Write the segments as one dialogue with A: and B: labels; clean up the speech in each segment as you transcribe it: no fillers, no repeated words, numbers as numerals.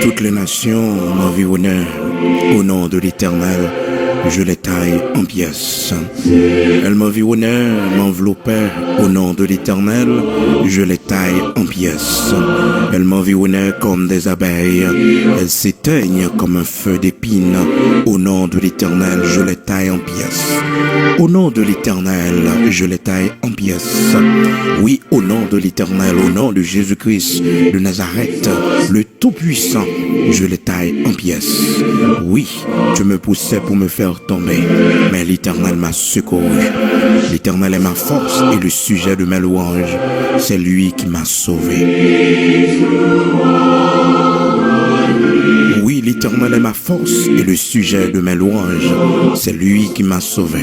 A: Toutes les nations m'environnaient au nom de l'Éternel. Je les taille en pièces. Elles m'environnaient, m'enveloppaient au nom de l'Éternel. Je les taille en pièces. Elles m'environnaient comme des abeilles. Elles s'éteignent comme un feu d'épine. Au nom de l'Éternel, je les taille en pièces. Au nom de l'Éternel, je les taille en pièces. Oui, au nom de l'Éternel, au nom de Jésus-Christ de Nazareth, le Tout-Puissant, je les taille en pièces. Oui, tu me poussais pour me faire tomber, mais l'Éternel m'a secouru. L'Éternel est ma force et le sujet de mes louanges. C'est lui qui m'a sauvé. Oui, l'Éternel est ma force et le sujet de mes louanges. C'est lui qui m'a sauvé.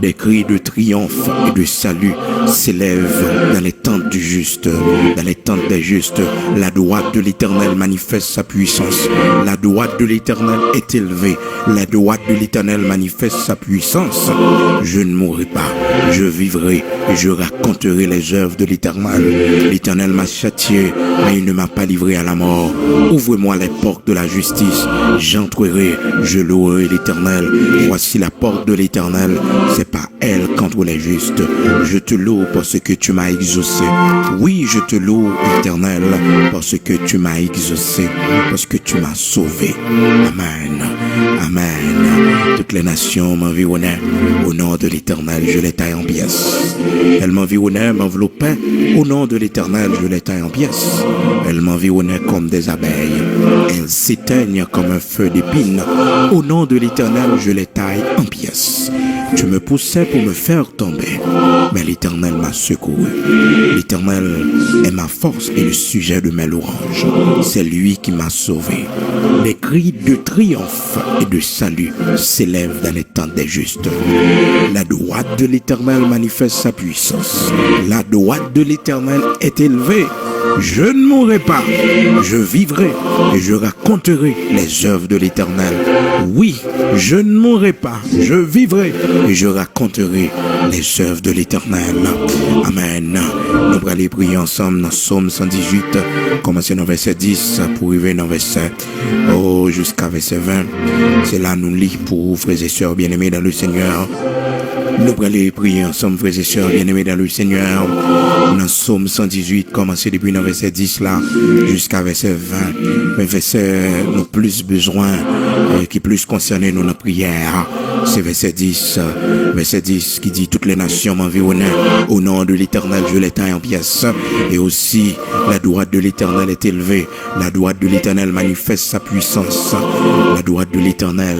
A: Des cris de triomphe et de salut s'élèvent dans les tentes du juste. Dans les tentes des justes, la droite de l'Éternel manifeste sa puissance. La droite de l'Éternel est élevée. La droite de l'Éternel manifeste sa puissance. Je ne mourrai pas, je vivrai et je raconterai les œuvres de l'Éternel. L'Éternel m'a châtié, mais il ne m'a pas livré à la mort. Ouvre-moi les portes de la justice. J'entrerai, je louerai l'Éternel. Voici la porte de l'Éternel. C'est pas elle contre les justes. Je te loue parce que tu m'as exaucé. Oui, je te loue, Éternel, parce que tu m'as exaucé, parce que tu m'as sauvé. Amen. Amen. Toutes les nations m'environnaient. Au nom de l'Éternel, je les taille en pièces. Elles m'environnaient, m'enveloppaient. Au nom de l'Éternel, je les taille en pièces. Elles m'environnaient comme des abeilles. Elles s'éteignent comme un feu d'épine. Au nom de l'Éternel, je les taille en pièces. Tu me poussais pour me faire tomber, mais l'Éternel m'a secouru. L'Éternel est ma force et le sujet de mes louanges. C'est lui qui m'a sauvé. Des cris de triomphe et de salut s'élèvent dans les tentes des justes. La droite de l'Éternel manifeste sa puissance. La droite de l'Éternel est élevée. Je ne mourrai pas, je vivrai et je raconterai les œuvres de l'Éternel. Oui, je ne mourrai pas, je vivrai et je raconterai les œuvres de l'Éternel. Amen. Nous allons aller prier ensemble dans Psaume 118, commencer dans verset 10 pour arriver dans verset jusqu'à verset 20. C'est là nous lit pour vous, frères et sœurs bien-aimés dans le Seigneur. Nous allons aller prier ensemble, frères et sœurs bien-aimés dans le Seigneur. Dans Psaume 118, commencer depuis dans verset 10 là, jusqu'à verset 20. Mais verset nous plus besoin, qui plus concerné nous la prière. C'est verset 10 qui dit: toutes les nations m'environnaient. Au nom de l'Éternel, je les taille en pièces. Et aussi, la droite de l'Éternel est élevée. La droite de l'Éternel manifeste sa puissance. La droite de l'Éternel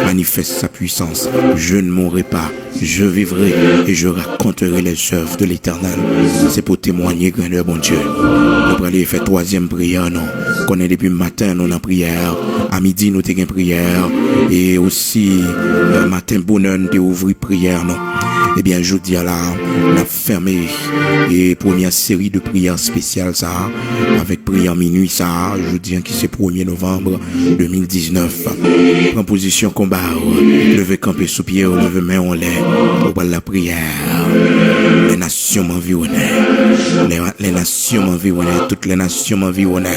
A: manifeste sa puissance. Je ne mourrai pas, je vivrai et je raconterai les œuvres de l'Éternel. C'est pour témoigner, grandeur, bon Dieu. Nous allons aller faire troisième prière, non? Qu'on est depuis le matin, nous en prière. À midi, nous avons une prière. Et aussi, matin, bonheur, nous avons ouvert prière, non? Eh bien, je dis à la fermé et première série de prières spéciales, ça, avec prière minuit, ça, je dis qui c'est 1er novembre 2019. En position combat, lever camper sous pied, lever main en l'air, au bas de la prière. Les nations m'environnaient. Les nations m'environnaient. Toutes les nations m'environnaient.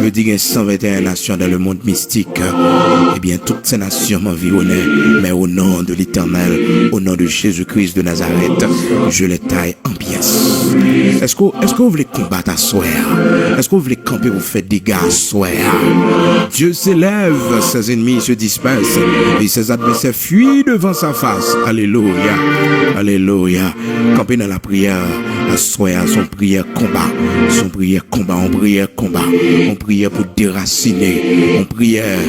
A: Je dis qu'il y a 121 nations dans le monde mystique. Eh bien, toutes ces nations m'environnaient. Mais au nom de l'Éternel, au nom de Jésus-Christ de Nazareth, je les taille en pièces. Est-ce que vous voulez combattre à soir? Est-ce que vous voulez camper, vous faites des dégâts à soir? Dieu s'élève, ses ennemis se dispersent et ses adversaires fuient devant sa face. Alléluia. Alléluia. Camper dans la prière à soir, son prière combat. Son prière combat, on prière combat. On prière pour déraciner. On prière,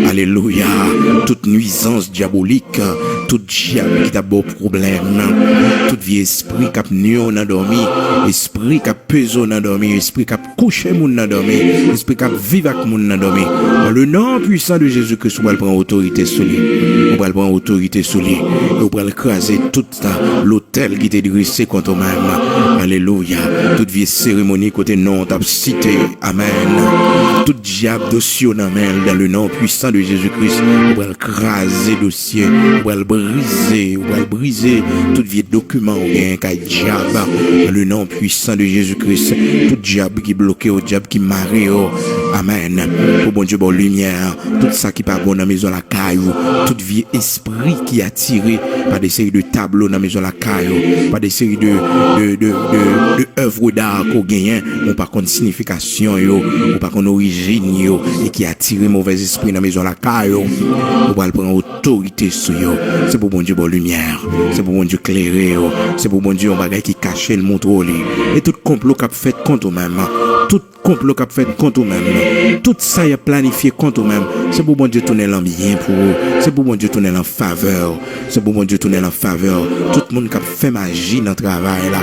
A: alléluia, toute nuisance diabolique tout diable qui t'a beau problème, tout vieux esprit qui a nu on a dormi, esprit qui a pesé on a dormi, esprit qui a couché mon a dormi, esprit qui a vivre avec mon a dormi. Dans le nom puissant de Jésus-Christ, on va prendre autorité sur lui. On va prendre autorité sur lui. On va écraser tout l'hôtel qui était dressé contre même. Alléluia. Toute vieille cérémonie côté non t'a cité. Amen. Tout diable dossier dans le nom puissant de Jésus-Christ. On va écraser dossier. On va briser. On va briser tout vieux document ou bien qu'un diable. Dans le nom puissant de Jésus-Christ. Tout diable qui bloqué, au diable qui marie. Amen. Au bon Dieu, bonne lumière. Tout ça qui pas bon dans la maison la caillou. Tout vieux esprit qui est attiré par des séries de tableaux dans la maison la caillou. Par des séries de œuvres d'art qu'on gagne. Ou par contre signification yo. Ou par contre origine yo. Et qui attire mauvais esprit dans la maison la caillou. On va prendre autorité sur yo. C'est pour bon Dieu, bonne lumière. C'est pour bon Dieu clairer yo. C'est pour bon Dieu, on va qui cache le montre. Et tout complot qu'a fait contre même. Tout complot qu'a fait contre même. Tout ça y a planifié contre même. C'est pour bon Dieu tourner l'en bien pour eux. C'est pour bon Dieu tourner en faveur. C'est pour bon Dieu tourner en faveur. Tout le monde qui a fait magie dans le travail là.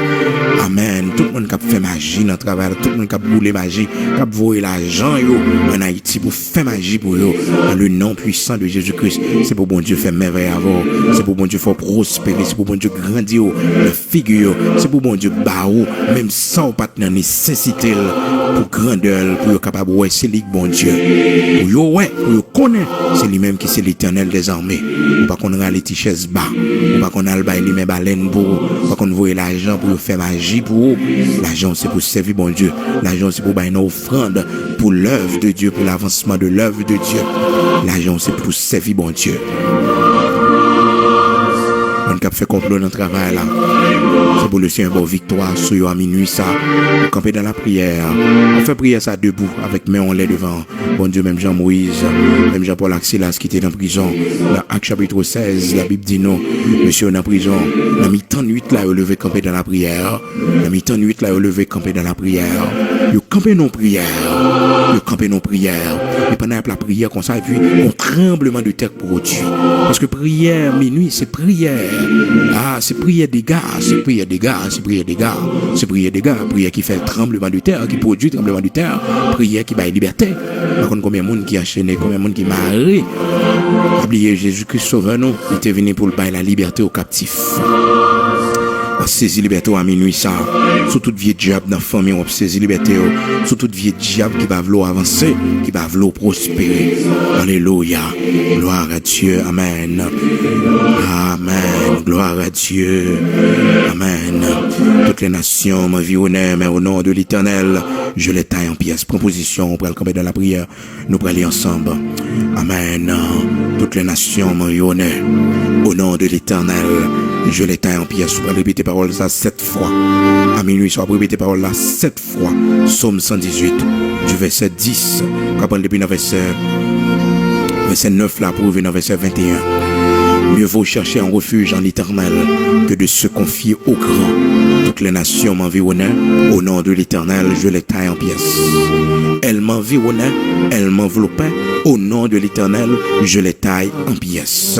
A: Amen. Tout le monde qui a fait magie dans le travail là. Tout le monde qui a boulé magie. Qui a volé l'argent yo en Haïti pour faire magie pour eux. Dans le nom puissant de Jésus-Christ. C'est pour bon Dieu faire merveille avant. C'est pour bon Dieu faire prospérer. C'est pour bon Dieu grandir la figure. C'est pour bon Dieu barou. Même sans partenaire nécessité pour grandeur. Pour capable ouais c'est lui bon Dieu. Pour yo ouais. Pour yo connaître. C'est lui-même qui c'est l'Éternel des armées. Ou pas qu'on a les tichès bas. Ou pas qu'on a le bail lui-même baleine pour. Ou pas qu'on voit l'argent pour faire magie pour. L'argent c'est pour servir bon Dieu. L'argent c'est pour bailler une offrande pour l'œuvre de Dieu, pour l'avancement de l'œuvre de Dieu. L'argent c'est pour servir bon Dieu. On a fait complot dans le travail là. C'est pour le Seigneur bon victoire sur yo à minuit ça. On camper dans la prière. On fait prière ça debout avec main en l'air devant. Bon Dieu, même Jean-Moïse, même Jean-Paul Axilas qui était en prison. Dans Acte chapitre 16, la Bible dit non. Monsieur en prison. Dans mi-temps de nuit là, il levé camper dans la prière. Dans mi-temps de nuit là, il levé camper dans la prière. Il camper non prière. Il camper non prière. Et pendant la prière comme ça, et puis un tremblement de terre produit. Parce que prière minuit, c'est prière. Ah, c'est prière des gars, c'est prière des gars, c'est prière des gars, c'est prière des gars, prière qui fait tremblement de terre, qui produit tremblement de terre, prière qui baille liberté. Par contre, combien de monde qui a enchaîné, combien de monde qui marre. Oubliez Jésus-Christ sauveur nous, il était venu pour le bailler la liberté aux captifs. On saisit liberté à minuit ça. Sous toute vieille diable dans la famille, on saisit liberté. Sous toute vieille diable qui va vouloir avancer, qui va vouloir prospérer. Alléluia. Gloire à Dieu. Amen. Amen. Gloire à Dieu. Amen. Toutes les nations m'environnent, mais au nom de l'Éternel, je les taille en pièces. Proposition, on pourra le camper dans la prière. Nous pourrons aller ensemble. Amen. Toutes les nations m'environnent. Au nom de l'Éternel, je les taille en pièces. On pourra répéter parole ça 7 fois. À minuit, on va répéter parole là 7 fois. Psaume 118, du verset 10. Quand depuis le verset 9 là, pour venir au verset 21. Mieux vaut chercher un refuge en l'Éternel que de se confier au grand. Toutes les nations m'environnaient. Au nom de l'Éternel, je les taille en pièces. Elles m'environnaient, elles m'enveloppaient. Au nom de l'Éternel, je les taille en pièces.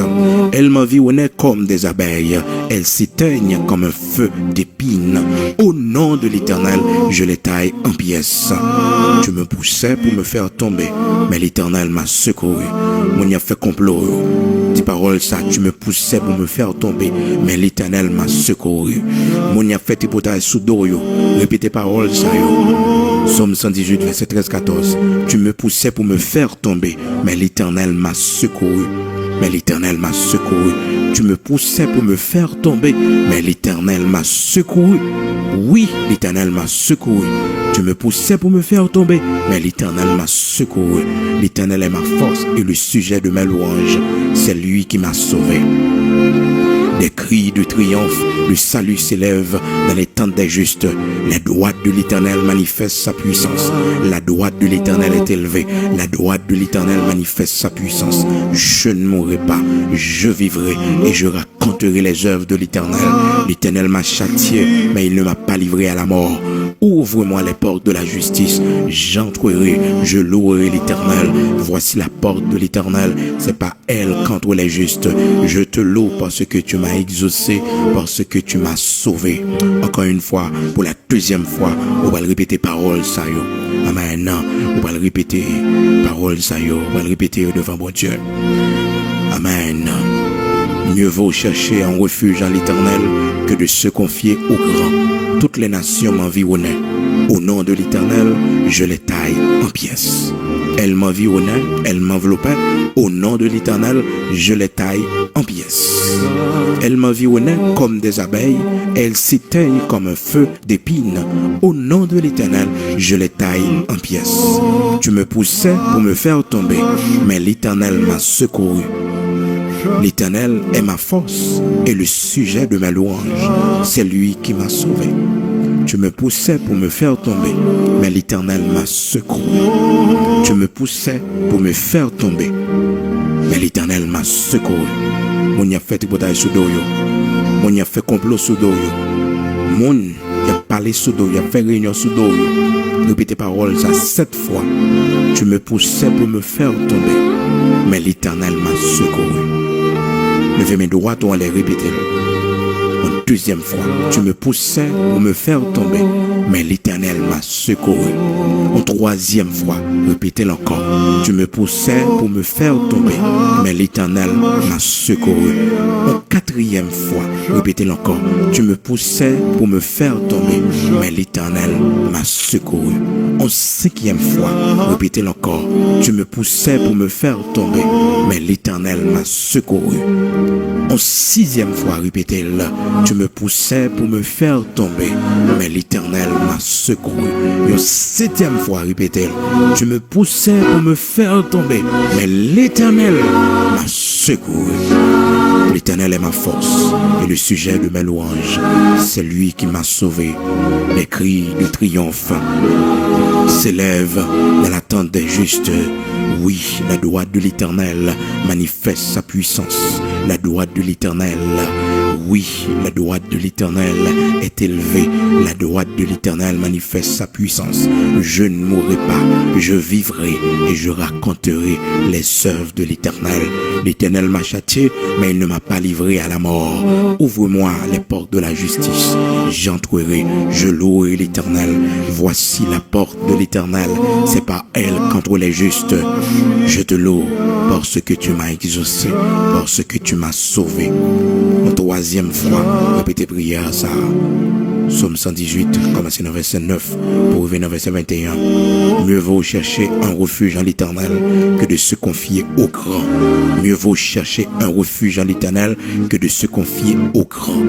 A: Elles m'environnaient comme des abeilles. Elles s'éteignent comme un feu d'épines. Au nom de l'Éternel, je les taille en pièces. Tu me poussais pour me faire tomber, mais l'Éternel m'a secouru. Mon y a fait complot. Dis parole ça, tu me poussais pour me faire tomber, mais l'Éternel m'a secouru. Mon y a fait hypothèse sous dos yo. Répétez parole ça yo. Psaume 118, verset 13-14. Tu me poussais pour me faire tomber, mais l'Éternel m'a secouru. Mais l'Éternel m'a secouru. Tu me poussais pour me faire tomber, mais l'Éternel m'a secouru. Oui, l'Éternel m'a secouru. Tu me poussais pour me faire tomber, mais l'Éternel m'a secouru. L'Éternel est ma force et le sujet de mes louanges. C'est lui qui m'a sauvé. Des cris de triomphe, le salut s'élève dans les tentes des justes. La droite de l'Éternel manifeste sa puissance. La droite de l'Éternel est élevée. La droite de l'Éternel manifeste sa puissance. Je ne mourrai pas, je vivrai et je raconte raconterai les œuvres de l'Éternel. L'Éternel m'a châtié, mais il ne m'a pas livré à la mort. Ouvre-moi les portes de la justice, j'entrerai, je louerai l'Éternel. Voici la porte de l'Éternel, c'est par elle qu'entrent les justes. Je te loue parce que tu m'as exaucé, parce que tu m'as sauvé. Encore une fois, pour la deuxième fois, on va le répéter parole ça yo. Amen. On va le répéter parole ça yo. On va le répéter devant mon Dieu. Amen. Mieux vaut chercher un refuge en l'Éternel que de se confier au grand. Toutes les nations m'environnaient. Au nom de l'Éternel, je les taille en pièces. Elles m'environnaient, elles m'enveloppaient. Au nom de l'Éternel, je les taille en pièces. Elles m'environnaient comme des abeilles. Elles s'éteignent comme un feu d'épines. Au nom de l'Éternel, je les taille en pièces. Tu me poussais pour me faire tomber, mais l'Éternel m'a secouru. L'Éternel est ma force et le sujet de ma louange. C'est lui qui m'a sauvé. Tu me poussais pour me faire tomber, mais l'Éternel m'a secouru. Tu me poussais pour me faire tomber, mais l'Éternel m'a secouru. Mon y a fait bataille sous doyo. Mon y a fait complot sous doyo. Mon y a parlé sous doyo. Y a fait réunion sous doyo. Répétez parole ça 7 fois. Tu me poussais pour me faire tomber, mais l'Éternel m'a secouru. Levez mes doigts, on les répéter. Une deuxième fois, tu me poussais pour me faire tomber, mais l'Éternel m'a secouru. Une troisième fois, répétez-le encore. Tu me poussais pour me faire tomber, mais l'Éternel m'a secouru. Une quatrième fois, répétez-le encore. Tu me poussais pour me faire tomber, mais l'Éternel m'a secouru. Une cinquième fois, répétez-le encore. Tu me poussais pour me faire tomber, mais l'Éternel m'a secouru. Une sixième fois, répétez-le. Tu me poussais pour me faire tomber, mais l'Éternel m'a secouru. Une septième fois, répétez-le. Tu me poussais pour me faire tomber, mais l'Éternel m'a secouru. L'Éternel est ma force et le sujet de mes louanges. C'est lui qui m'a sauvé. Les cris de triomphe s'élèvent dans l'attente des justes. Oui, la droite de l'Éternel manifeste sa puissance. La droite de l'Éternel, oui, la droite de l'Éternel est élevée. La droite de l'Éternel manifeste sa puissance. Je ne mourrai pas, je vivrai et je raconterai les œuvres de l'Éternel. L'Éternel m'a châtié, mais il ne m'a pas livré à la mort. Ouvre-moi les portes de la justice. J'entrerai, je louerai l'Éternel. Voici la porte de l'Éternel. C'est par elle qu'entrent les justes. Je te loue parce que tu m'as exaucé, parce que tu m'as sauvé. Une troisième fois, répétez prière ça. Psaume 118, commencez dans verset 9 pour revenir dans verset 21. Mieux vaut chercher un refuge en l'Éternel que de se confier au grand. Mieux vaut chercher un refuge en l'Éternel que de se confier au grand.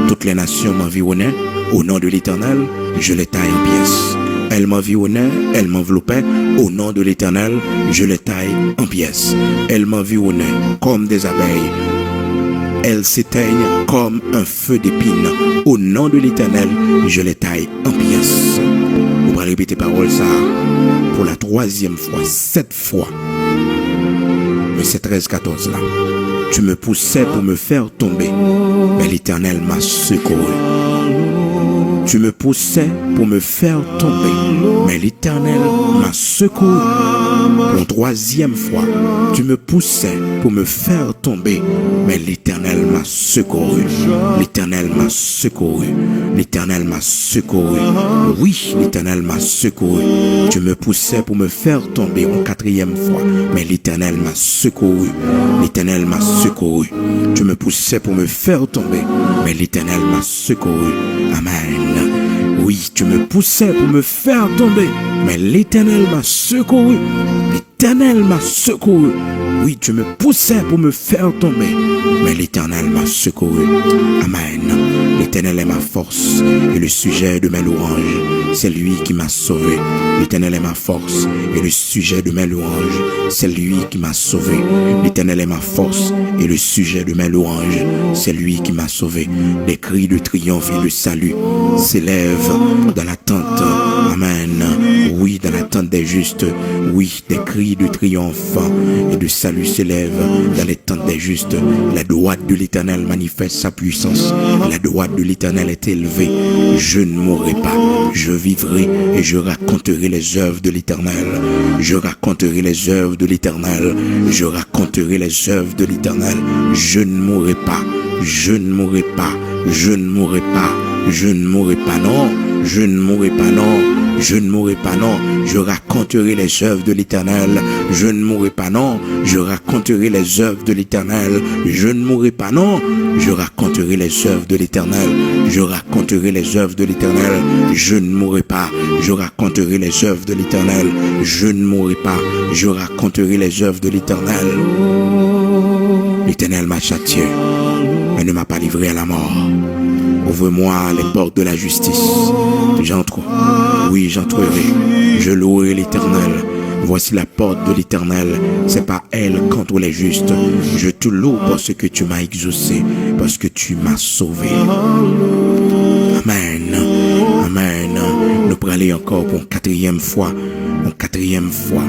A: Toutes les nations m'environnaient. Au nom de l'Éternel, je les taille en pièces. Elles m'environnaient, elles m'enveloppaient. Au nom de l'Éternel, je les taille en pièces. Elles m'environnaient comme des abeilles. Elles s'éteignent comme un feu d'épines. Au nom de l'Éternel, je les taille en pièces. On va répéter parole ça pour la troisième fois, 7 fois. Verset 13-14 là. Tu me poussais pour me faire tomber, mais l'Éternel m'a secouru. Tu me poussais pour me faire tomber, mais l'Éternel m'a secouru. Pour la troisième fois, tu me poussais pour me faire tomber, mais l'Éternel m'a secouru. L'Éternel m'a secouru. L'Éternel m'a secouru. Oui, l'Éternel m'a secouru. Tu me poussais pour me faire tomber une quatrième fois, mais l'Éternel m'a secouru. L'Éternel m'a secouru. Tu me poussais pour me faire tomber, mais l'Éternel m'a secouru. Amen. Oui, tu me poussais pour me faire tomber, mais l'Éternel m'a secouru. L'Éternel m'a secouru. Oui, tu me poussais pour me faire tomber, mais l'Éternel m'a secouru. Amen. L'Éternel est ma force et le sujet de mes louanges. C'est lui qui m'a sauvé. L'Éternel est ma force et le sujet de mes louanges. C'est lui qui m'a sauvé. L'Éternel est ma force et le sujet de mes louanges. C'est lui qui m'a sauvé. Des cris de triomphe et de salut s'élèvent dans la tente. Amen. Oui, dans la tente tentes des justes. Oui, des cris de triomphe et de salut s'élèvent dans les tentes des justes. La droite de l'Éternel manifeste sa puissance. La droite de l'Éternel est élevée. Je ne mourrai pas, je vivrai et je raconterai les œuvres de l'Éternel. Je raconterai les œuvres de l'Éternel. Je raconterai les œuvres de l'Éternel. Je ne mourrai pas, je ne mourrai pas, je ne mourrai pas, je ne mourrai pas, non, je ne mourrai pas, non, je ne mourrai pas, non, je raconterai les œuvres de l'Éternel. Je ne mourrai pas, non, je raconterai les œuvres de l'Éternel. Je ne mourrai pas, non, je raconterai les œuvres de l'Éternel. Je raconterai les œuvres de l'Éternel. Je ne mourrai pas, je raconterai les œuvres de l'Éternel. Je ne mourrai pas, je raconterai les œuvres de l'Éternel. L'Éternel m'a châtié, mais ne m'a pas livré à la mort. Ouvre-moi les portes de la justice. J'entre, oui, j'entrerai. Je louerai l'Éternel. Voici la porte de l'Éternel. C'est pas elle contre les justes. Je te loue parce que tu m'as exaucé, parce que tu m'as sauvé. Amen. Amen. Nous prenons aller encore pour une quatrième fois. Une quatrième fois.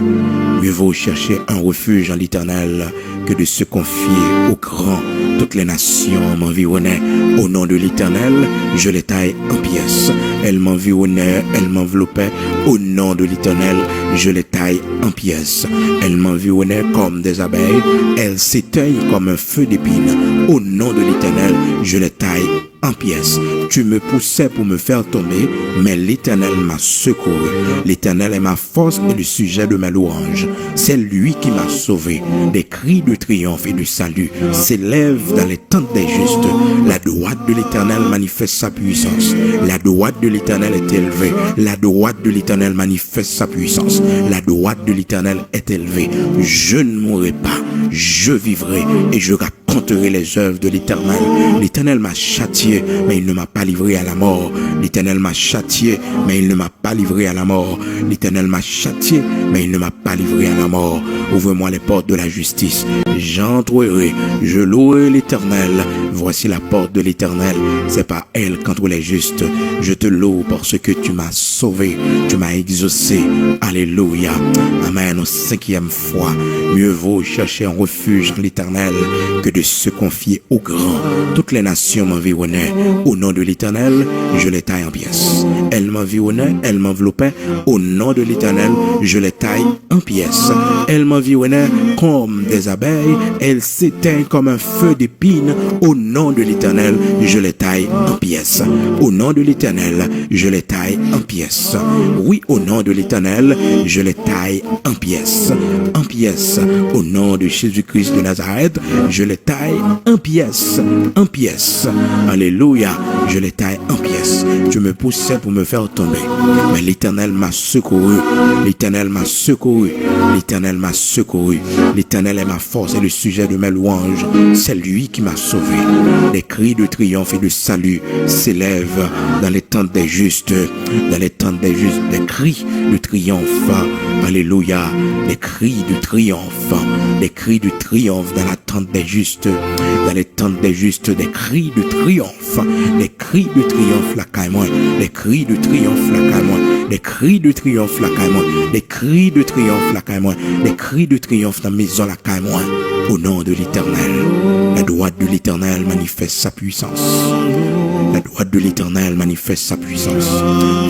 A: Mieux vaut chercher un refuge en l'Éternel que de se confier au grand. Toutes les nations m'environnaient. Au nom de l'Éternel, je les taille en pièces. Elles m'environnaient, elles m'enveloppaient. Au nom de l'Éternel, je les taille en pièces. Elles m'environnaient comme des abeilles. Elles s'éteignent comme un feu d'épine. Au nom de l'Éternel, je les taille en pièces. Tu me poussais pour me faire tomber, mais l'Éternel m'a secouru. L'Éternel est ma force et le sujet de ma louange. C'est lui qui m'a sauvé. Des cris de triomphe et de salut s'élèvent dans les tentes des justes. La droite de l'Éternel manifeste sa puissance. La droite de l'Éternel est élevée. La droite de l'Éternel manifeste sa puissance. La droite de l'Éternel est élevée. Je ne mourrai pas, je vivrai et je raconterai les œuvres de l'Éternel. L'Éternel m'a châtié, mais il ne m'a pas livré à la mort. L'Éternel m'a châtié, mais il ne m'a pas livré à la mort. L'Éternel m'a châtié, mais il ne m'a pas livré à la mort. Ouvre-moi les portes de la justice. J'entrerai, je louerai l'Éternel. Voici la porte de l'Éternel. C'est pas elle contre les justes. Je te loue parce que tu m'as sauvé. Tu m'as exaucé. Alléluia. Amen. Au cinquième fois. Mieux vaut chercher un refuge en l'Éternel que de se confier au grand. Toutes les nations m'environnaient. Au nom de l'Éternel, je les taille en pièces. Elles m'environnaient, elles m'enveloppaient. Au nom de l'Éternel, je les taille en pièces. Elles m'environnaient comme des abeilles. Elles s'éteignent comme un feu d'épine. Au nom de l'Éternel, je les taille en pièces. Au nom de l'Éternel, je les taille en pièces. Oui, au nom de l'Éternel, je les taille en pièces. En pièces. Au nom de Jésus-Christ de Nazareth, je les taille en pièces. En pièces. Alléluia. Je les taille en pièces. Tu me poussais pour me faire tomber, mais l'Éternel m'a secouru. L'Éternel m'a secouru. L'Éternel m'a secouru. L'Éternel est ma force et le sujet de mes louanges. C'est lui qui m'a sauvé. Des cris de triomphe et de salut s'élèvent dans les tentes des justes. Dans les tentes des justes, des cris de triomphe. Alléluia. Des cris de triomphe. Des cris de triomphe dans la tente des justes. Dans les tentes des justes, des cris de triomphe. Des cris de triomphe la caille-moi. Des cris de triomphe la caille-moi. Des cris de triomphe la caille-moi. Des cris de triomphe la caille-moi. Des cris de triomphe dans la maison la caille-moi. Au nom de l'Éternel, la droite de l'Éternel manifeste sa puissance. La droite de l'Éternel manifeste sa puissance.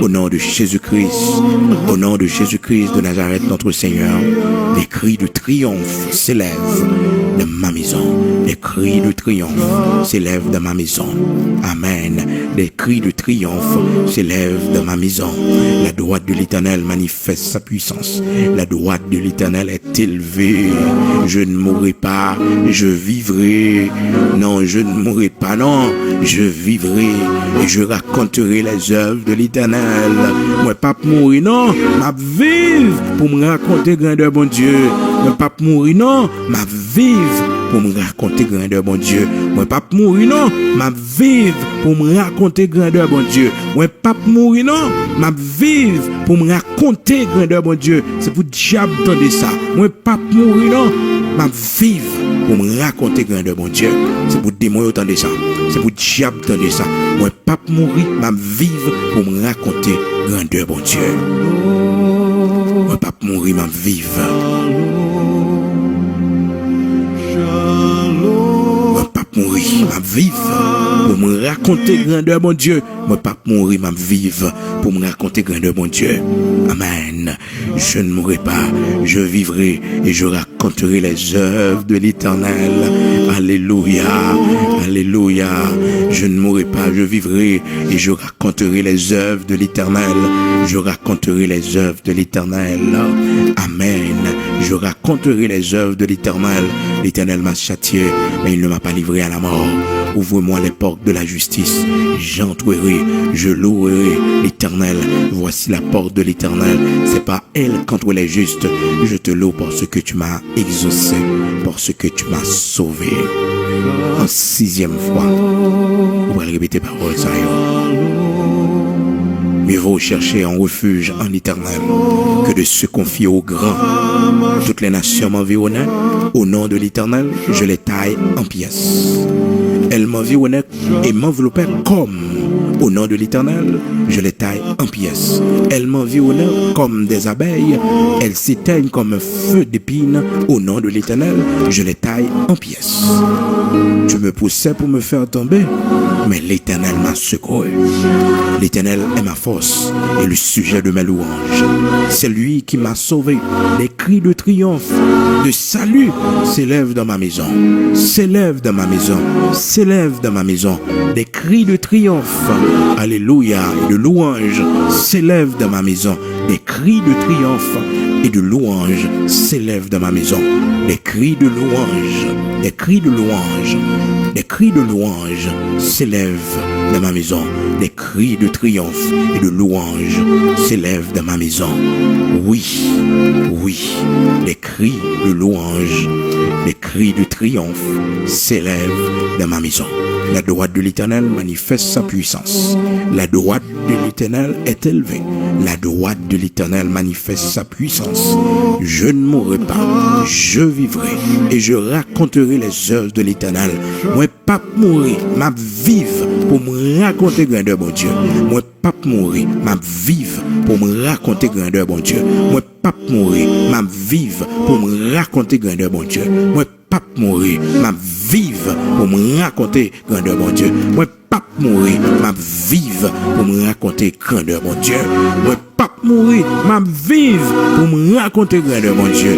A: Au nom de Jésus-Christ, au nom de Jésus-Christ de Nazareth, notre Seigneur, des cris de triomphe s'élèvent de ma maison. Des cris de triomphe s'élèvent de ma maison. Amen. Des cris de triomphe s'élèvent de ma maison. La droite de l'Éternel manifeste sa puissance. La droite de l'Éternel est élevée. Je ne mourrai pas, je vivrai. Non, je ne mourrai pas, non, je vivrai et je raconterai les œuvres de l'Éternel. Moi, pas mourir, non, m'a vivre pour me raconter grandeur bon Dieu. Moi, pas mourir, non, m'a vivre pour me raconter grandeur bon Dieu. Moi, pas mourir, non, m'a vivre pour me raconter grandeur bon Dieu. Moi, pas mourir, non, m'a vivre pour me raconter grandeur bon Dieu. C'est pour diable entendre ça. Moi, pas mourir, non, m'a vivre pour me raconter grandeur bon Dieu. C'est pour démon entendre ça. C'est pour diable entendre ça. Moi, pas mourir, m'a vivre pour me raconter grandeur bon Dieu. Moi pas mourir, m'a vivre. Moi pas mourir, m'a vivre. Pour me raconter grandeur, mon Dieu. Moi pas mourir, m'a vivre. Pour me raconter grandeur, mon Dieu. Amen. Je ne mourrai pas, je vivrai et je raconterai les œuvres de l'Éternel. Alléluia, alléluia. Je ne mourrai pas, je vivrai et je raconterai les œuvres de l'Éternel. Je raconterai les œuvres de l'Éternel. Amen. Je raconterai les œuvres de l'Éternel. L'Éternel m'a châtié, mais il ne m'a pas livré à la mort. Ouvre-moi les portes de la justice. J'entrerai, je louerai l'Éternel. Voici la porte de l'Éternel. C'est pas elle contre les justes. Je te loue parce que tu m'as exaucé, parce que tu m'as sauvé. En 6e fois, on va répéter parole ça. Mieux vaut chercher un refuge en l'Éternel que de se confier au grand. Toutes les nations m'environnaient. Au nom de l'Éternel, je les taille en pièces. Elles m'environnaient et m'enveloppaient comme. Au nom de l'Éternel, je les taille en pièces. Elles m'environnaient comme des abeilles. Elles s'éteignent comme un feu d'épines. Au nom de l'Éternel, je les taille en pièces. Tu me poussais pour me faire tomber, mais l'Éternel m'a secoué. L'Éternel est ma force et le sujet de mes louanges. C'est lui qui m'a sauvé. Des cris de triomphe, de salut s'élèvent dans ma maison. S'élèvent dans ma maison. S'élèvent dans ma maison. Des cris de triomphe, alléluia, et de louange s'élèvent dans ma maison. Des cris de triomphe et de louange s'élèvent dans ma maison. Des cris de louange, des cris de louange, des cris de louange s'élèvent dans ma maison. Des cris de triomphe et de louange s'élèvent dans ma maison. Oui, oui, des cris de louange, des cris de triomphe s'élèvent dans ma maison. La droite de l'Éternel manifeste sa puissance. La droite de l'Éternel est élevée. La droite de l'Éternel manifeste sa puissance. Je ne mourrai pas, je vivrai et je raconterai les œuvres de l'Éternel. Moi pas mourir, m'a vivre pour me raconter grandeur bon Dieu. Moi pas mourir, m'a vivre pour me raconter grandeur bon Dieu. Moi pas mourir, m'a vivre pour me raconter grandeur bon Dieu. Moi pas mourir, m'a vivre pour me raconter grandeur bon Dieu. Moi pas mourir, m'a vivre pour me raconter grandeur bon Dieu. Moi pas mourir, m'a vivre pour me raconter grandeur bon Dieu.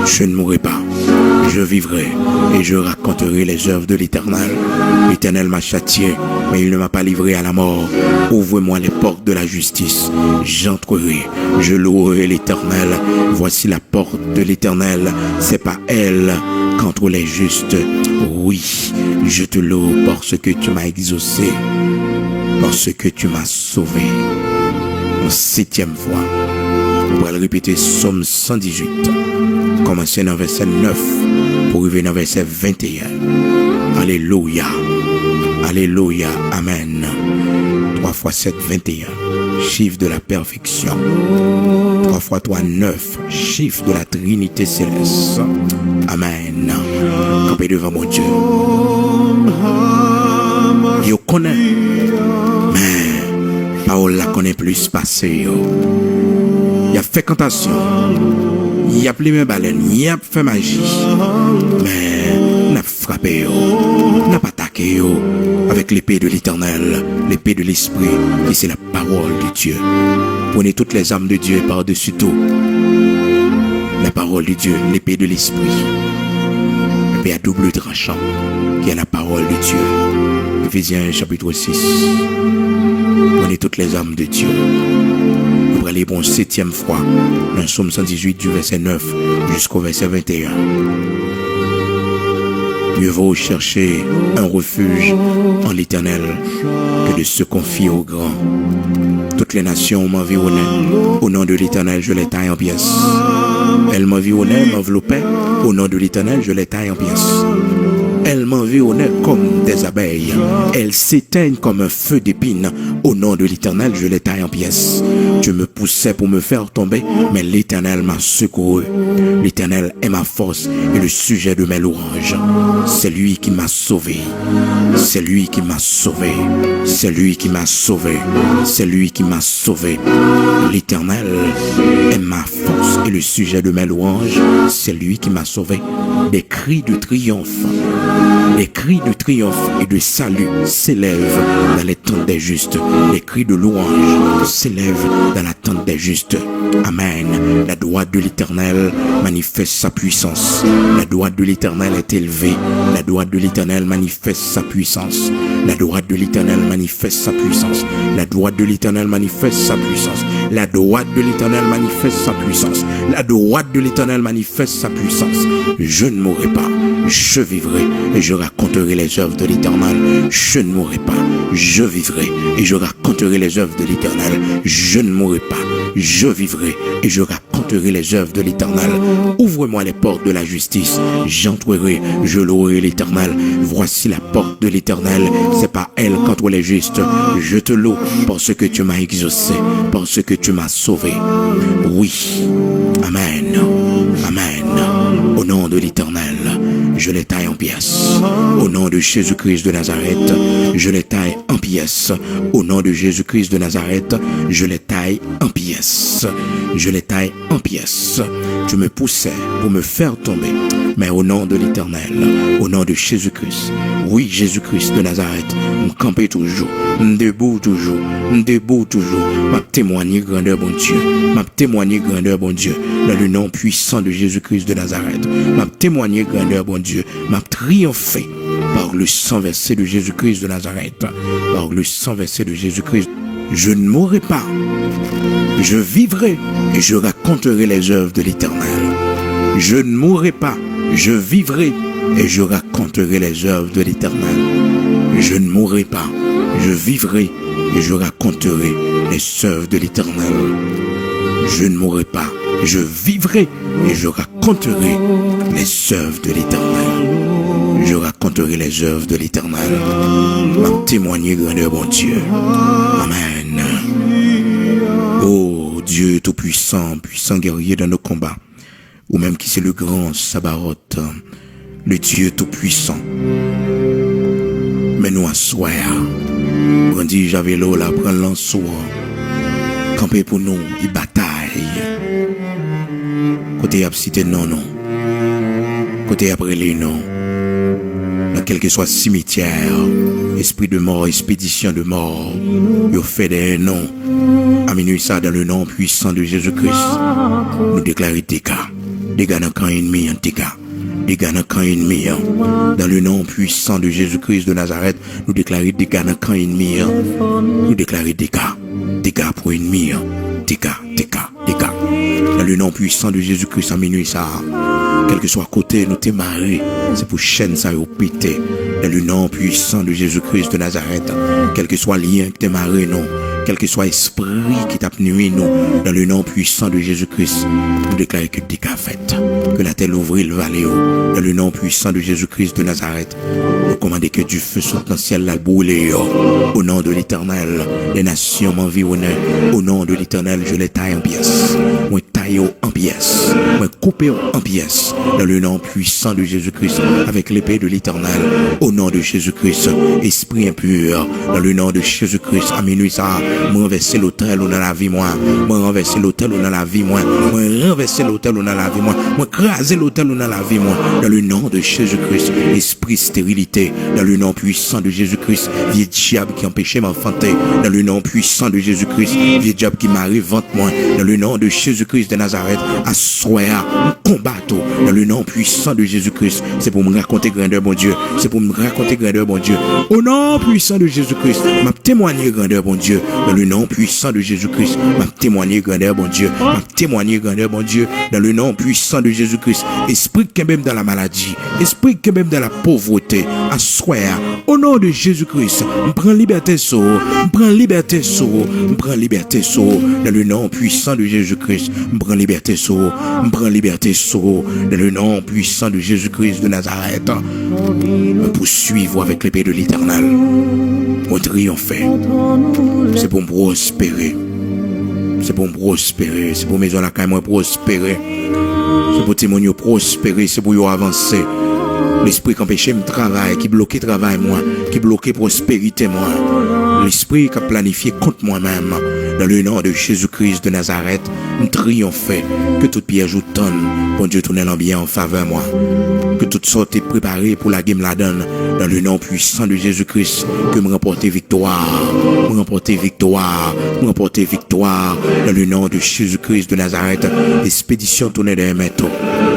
A: Je ne mourrai pas, je vivrai et je raconterai les œuvres de l'Éternel. L'Éternel m'a châtié, mais il ne m'a pas livré à la mort. Ouvre-moi les portes de la justice. J'entrerai, je louerai l'Éternel. Voici la porte de l'Éternel. C'est pas elle contre les justes. Oui, je te loue parce que tu m'as exaucé, parce que tu m'as sauvé. En 7e fois, on va le répéter, Psaume 118. Commencer dans verset 9 pour arriver dans verset 21. Alléluia. Alléluia. Amen. 3 fois 7, 21. Chiffre de la perfection. 3 fois 3, 9. Chiffre de la Trinité céleste. Amen. Campé devant mon Dieu. Je connais. Mais parole la connaît plus passé. Il y a fécondation. Il y a plus de baleine, il y a fait magie. Mais n'a frappé, n'a pas attaqué avec l'épée de l'Éternel, l'épée de l'Esprit, et c'est la parole de Dieu. Prenez toutes les âmes de Dieu par-dessus tout. La parole de Dieu, l'épée de l'Esprit, l'épée à double tranchant, qui est la parole de Dieu. Éphésiens chapitre 6. Prenez toutes les âmes de Dieu. Nous allons pour une 7e fois dans le Psaume 118 du verset 9 jusqu'au verset 21. Mieux vaut chercher un refuge en l'Éternel que de se confier au grand. Toutes les nations m'environnaient. Au nom de l'Éternel, je les taille en pièces. Elles m'environnaient, m'enveloppaient. Au nom de l'Éternel, je les taille en pièces. Elles m'environnaient comme des abeilles. Elles s'éteignent comme un feu d'épines. Au nom de l'Éternel, je les taille taille en pièces. Tu me poussais pour me faire tomber, mais l'Éternel m'a secouru. L'Éternel est ma force et le sujet de mes louanges. C'est lui qui m'a sauvé. C'est lui qui m'a sauvé. C'est lui qui m'a sauvé. C'est lui qui m'a sauvé. L'Éternel est ma force et le sujet de mes louanges. C'est lui qui m'a sauvé. Des cris de triomphe. Les cris de triomphe et de salut s'élèvent dans les tentes des justes. Les cris de louange s'élèvent dans la tente des justes. Amen. La droite de l'Éternel manifeste sa puissance. La droite de l'Éternel est élevée. La droite de l'Éternel manifeste sa puissance. La droite de l'Éternel manifeste sa puissance. La droite de l'Éternel manifeste sa puissance. La droite de l'Éternel manifeste sa puissance. La droite de l'Éternel manifeste sa puissance. Je ne mourrai pas, je vivrai et je raconterai les œuvres de l'Éternel. Je ne mourrai pas, je vivrai et je raconterai les œuvres de l'Éternel. Je ne mourrai pas, je vivrai et je raconterai les œuvres de l'Éternel. Ouvre-moi les portes de la justice, j'entrerai, je louerai l'Éternel. Voici la porte de l'Éternel, c'est pas elle contre les justes. Je te loue parce que tu m'as exaucé, parce que tu m'as sauvé. Oui, amen, amen. Au nom de l'Éternel, je les taille en pièces. Au nom de Jésus-Christ de Nazareth, je les taille en pièces. Au nom de Jésus-Christ de Nazareth, je les taille en pièces. Je les taille en pièces. Tu me poussais pour me faire tomber, mais au nom de l'Éternel, au nom de Jésus-Christ, oui, Jésus-Christ de Nazareth, me camper toujours, debout toujours, debout toujours, m'a témoigné grandeur bon Dieu, m'a témoigné grandeur bon Dieu, dans le nom puissant de Jésus-Christ de Nazareth, m'a témoigné grandeur bon Dieu, m'a triomphé par le sang versé de Jésus-Christ de Nazareth, par le sang versé de Jésus-Christ. Je ne mourrai pas, je vivrai et je raconterai les œuvres de l'Éternel. Je ne mourrai pas, je vivrai et je raconterai les œuvres de l'Éternel. Je ne mourrai pas, je vivrai et je raconterai les œuvres de l'Éternel. Je ne mourrai pas, je vivrai et je raconterai les œuvres de l'Éternel. Je raconterai les œuvres de l'Éternel. M'a témoigné grandeur bon Dieu. Amen. Oh Dieu tout-puissant, puissant guerrier dans nos combats, ou même qui c'est le grand Sabaoth, le Dieu tout-puissant. Mais nous assoir, brandi javelot là, prends l'ansoir, camper pour nous, il bataille. Côté absité non, côté après les noms, dans quel que soit cimetière, esprit de mort, expédition de mort, il fait des noms. À minuit ça, dans le nom puissant de Jésus-Christ, nous déclarons dégâts dans le camp ennemi, dégâts dans le camp ennemi. Dans le nom puissant de Jésus-Christ de Nazareth, nous déclarons dégâts dans le camp ennemi. Nous déclarons dégâts pour ennemi. Dégâts. Dans le nom puissant de Jésus-Christ, à minuit ça, quel que soit côté, nous t'es marré, c'est pour chaîne ça au pété. Dans le nom puissant de Jésus-Christ de Nazareth, quel que soit lien qui t'es marré, non, quel que soit esprit qui t'a nuit, non, dans le nom puissant de Jésus-Christ, nous déclarons que des cas fait, que la terre ouvre le vallée, dans le nom puissant de Jésus-Christ de Nazareth, nous commandons que du feu sorte dans le ciel, la boule, au nom de l'Éternel, les nations m'environnent, au nom de l'Éternel, je les taille en pièces, moi taille en pièces, moi coupe en pièces, dans le nom puissant de Jésus-Christ, avec l'épée de l'Éternel, au nom de Jésus-Christ, esprit impur, dans le nom de Jésus-Christ, à minuit ça, moi renverser l'autel ou dans la vie, moi renverser l'autel ou dans la vie, moi renverser l'autel ou dans la vie, moi craser l'autel ou dans la vie, moi, dans le nom de Jésus-Christ, esprit stérilité, dans le nom puissant de Jésus-Christ, vieux diable qui empêchait m'enfanter, dans le nom puissant de Jésus-Christ, vieux diable qui m'arrive vente moi, dans le nom de Jésus-Christ de Nazareth, à soir, combattre, dans le nom puissant de Jésus-Christ, c'est pour me raconter grandeur, bon Dieu, c'est pour me raconter grandeur, bon Dieu, au nom puissant de Jésus-Christ, m'a témoigné grandeur, bon Dieu, dans le nom puissant de Jésus-Christ, m'a témoigné grandeur, bon Dieu, m'a témoigné grandeur, bon Dieu, dans le nom puissant de Jésus-Christ, esprit qui est même dans la maladie, esprit qui est même dans la pauvreté, à soir, au nom de Jésus-Christ, me prends liberté sur, me prends liberté sur, me prends liberté sur, dans le nom puissant de Jésus-Christ, me prends liberté sur, me prends liberté sur, dans le nom puissant de Jésus-Christ de Nazareth, me poursuivre avec l'épée de l'Éternel, me triompher, c'est pour me prospérer. c'est pour me prospérer, c'est pour maison la caille moi prospérer, c'est pour témoigner prospérer, c'est pour y avancer. L'esprit qui empêche me travail, qui bloque le travail moi, qui bloque prospérité moi. L'esprit qui a planifié contre moi-même. Dans le nom de Jésus-Christ de Nazareth, me triompher. Que toute piège ou tonne, bon Dieu tourne l'ambiance en faveur moi. Que toute sorte est préparée pour la game la donne. Dans le nom puissant de Jésus-Christ, que me remporter victoire. Me remporter victoire. Me remporter victoire. Dans le nom de Jésus-Christ de Nazareth, expédition tournée des métaux.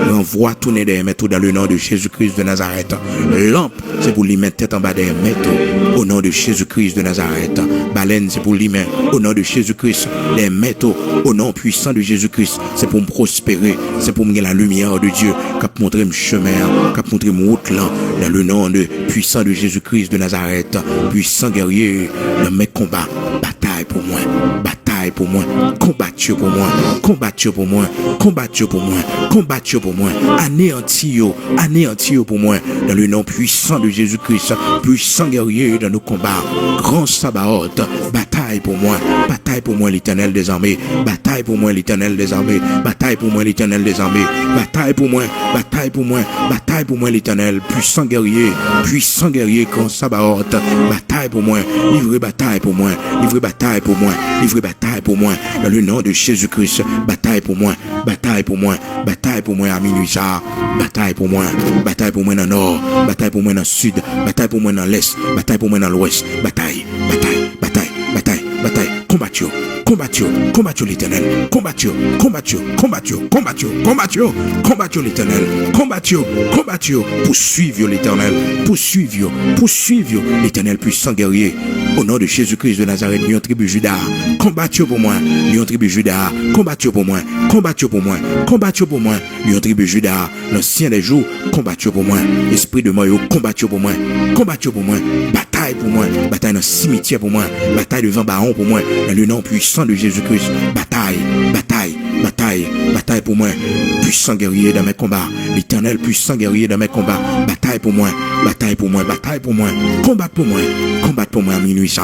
A: Renvoi tourner des métaux dans le nom de Jésus-Christ de Nazareth. Lampe, c'est pour lui mettre tête en bas des métaux. Au nom de Jésus-Christ de Nazareth. Baleine, c'est pour lui mettre au nom de Jésus-Christ des métaux. Au nom puissant de Jésus-Christ, c'est pour me prospérer. C'est pour me gagner la lumière de Dieu. Cap montrer mon chemin, cap montrer mon route là. Dans le nom de puissant de Jésus-Christ de Nazareth. Puissant guerrier, dans mes combats. Bataille pour moi. Bataille pour moi. Combattu pour moi. Combattu pour moi. Combattu pour moi. Combattu pour moi. Anéanti pour moi. Dans le nom puissant de Jésus-Christ. Puissant guerrier dans nos combats. Grand Sabaoth. Bataille pour moi. Bataille pour moi l'Éternel des armées. Bataille pour moi l'Éternel des armées. Bataille pour moi l'Éternel des armées. Bataille pour moi. Bataille pour moi. Bataille pour moi l'Éternel. Puissant guerrier. Puissant guerrier. Grand Sabaoth. Bataille pour moi. Livrez bataille pour moi. Livrez bataille pour moi. Livrez bataille pour moi. Dans le nom de Jésus-Christ. Bataille pour moi. Bataille pour moi. Bataille pour moi à minuit ça. Bataille pour moi. Bataille pour moi dans le nord. Bataille pour moi dans le sud. Bataille pour moi dans l'est. Bataille pour moi dans l'ouest. Bataille. Bataille. Bataille. Bataille. Bataille. Combattu. Combattu. Combattu l'Éternel. Combattu. Combattu. Combattu. Combattu. Combattu. Combattu l'Éternel. Combattu. Combattu. Poursuivre l'Éternel. Poursuivre. Poursuivre l'Éternel puissant guerrier. Au nom de Jésus-Christ de Nazareth, Lion tribu Juda, combattu pour moi. Lion tribu Juda, combattu pour moi. Combattu pour moi. Combattu pour moi. Lion tribu Juda, l'ancien des jours, combattu pour moi. Esprit de mort, combattu pour moi. Combattu pour moi. Bataille pour moi. Bataille dans le cimetière pour moi. Bataille devant Baron pour moi. Dans le nom puissant de Jésus-Christ. Bataille. Bataille. Bataille. Bataille pour moi. Puissant guerrier dans mes combats. L'Éternel puissant guerrier dans mes combats. Bataille pour moi. Bataille pour moi. Bataille pour moi. Combat pour moi. Combat pour moi à minuit ça.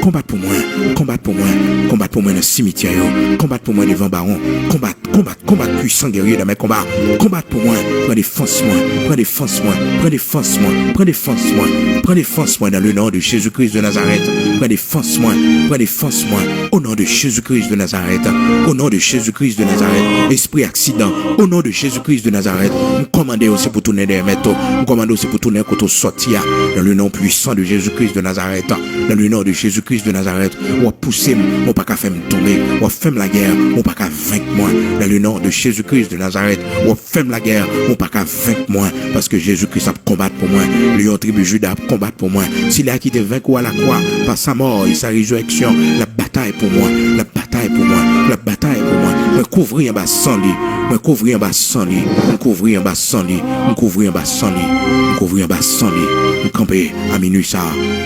A: Combat pour moi. Combat pour moi. Combat pour moi dans le cimetière. Combat pour moi devant Baron. Combat. Combat. Combat puissant guerrier dans mes combats. Combat pour moi. Prends défense moi. Prends défense moi. Prends défense moi. Prends défense moi. Prends défense moi dans le nom de Jésus-Christ de Nazareth. Prends défense moi. Prends défense moi. Au nom de Jésus-Christ de Nazareth. Au nom de Jésus-Christ de Nazareth. Esprit accident. Au nom de Jésus-Christ de Nazareth. Nous commandons aussi pour tourner des métaux. Nous commandons aussi pour tourner quand on sortir. Dans le nom puissant de Jésus-Christ de Nazareth. Dans le nom de Jésus-Christ de Nazareth. On va pousser, on pas qu'à faire me tomber. On va faire la guerre, on pas qu'à vaincre moi. Dans le nom de Jésus-Christ de Nazareth. On va faire la guerre, on pas qu'à vaincre moi. Parce que Jésus-Christ a combattre pour moi. Lion tribu Juda a combattre pour moi. S'il a quitté vaincu à la croix, par sa mort et sa résurrection, la bataille pour moi. La bataille pour moi. La bataille pour moi. Me couvrir en bas sans lit. Me couvrir en bas sans lit. Me couvrir en bas sans lit. Me couvrir en bas sans lit. Me couvrir en bas sans lit. Me camper à minuit ça.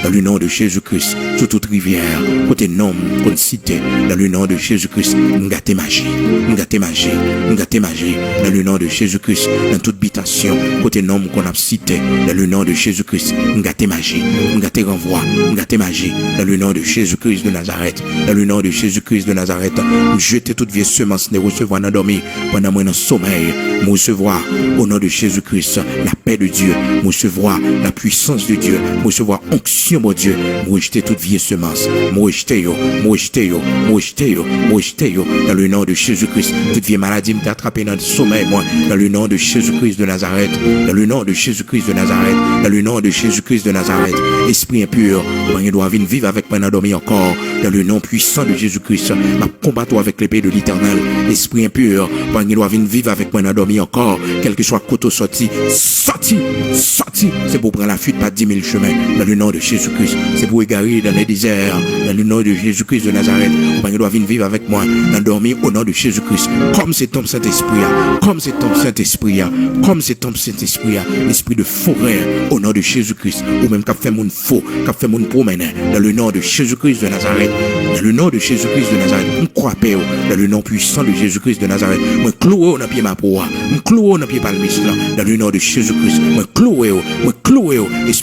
A: Dans le nom de Jésus-Christ. Sur toute rivière. Côté nom, côté cité. Dans le nom de Jésus-Christ. M'gâter magie. M'gâter magie. M'gâter magie. Dans le nom de Jésus-Christ. Dans toute habitation. Côté nom qu'on a cité. Dans le nom de Jésus-Christ. M'gâter magie. M'gâter renvoi. M'gâter magie. Dans le nom de Jésus-Christ de Nazareth. Dans le nom de Jésus-Christ de Nazareth. Jeter toute vieille semence. Ne recevoir dans dormir. Pendant moi dans sommeil. Me recevoir au nom de Jésus-Christ. La paix de Dieu. Me recevoir la puissance de Dieu. Me recevoir onction mon Dieu. Me rejeter toute vieille semence. Me rejeter yo. Me rejeter yo. Me rejeter yo. Me rejeter yo. Dans le nom de Jésus-Christ. Toute vieille maladie me attrapé dans le sommeil moi. Dans le nom de Jésus-Christ de Nazareth. Dans le nom de Jésus-Christ de Nazareth. Dans le nom de Jésus-Christ de Nazareth. Esprit impur. Moi je dois venir vivre avec moi dans dormir encore. Dans le nom puissant de Jésus-Christ. Ma combattre avec l'épée de l'Éternel. Esprit impur. Moi je dois venir vivre avec moi dans dormir encore. Quel que soit côté sorti. Sorti. Sorti. C'est pour prendre la fuite par 10 000 chemins. Dans le nom de Jésus-Christ. C'est pour égarer dans les déserts. Dans le nom de Jésus-Christ de Nazareth. Moi je dois venir vivre avec moi dans dormir au nom de Jésus-Christ. Comme c'est ton Saint-Esprit. Comme c'est ton Saint-Esprit. Comme c'est ton Saint-Esprit. Esprit de forêt au nom de Jésus-Christ. Ou même qu'a fait mon faux. Qu'a fait mon promène. Dans le nom de Jésus-Christ de Nazareth. Dans le nom de Jésus-Christ de Nazareth. On croit paix. Dans le nom puissant de Jésus-Christ de Nazareth. Moi cloué dans pied ma proie. Moi cloué dans pied palmiste. Dans le nom de Jésus-Christ. Moi cloué. Moi cloué. Esprit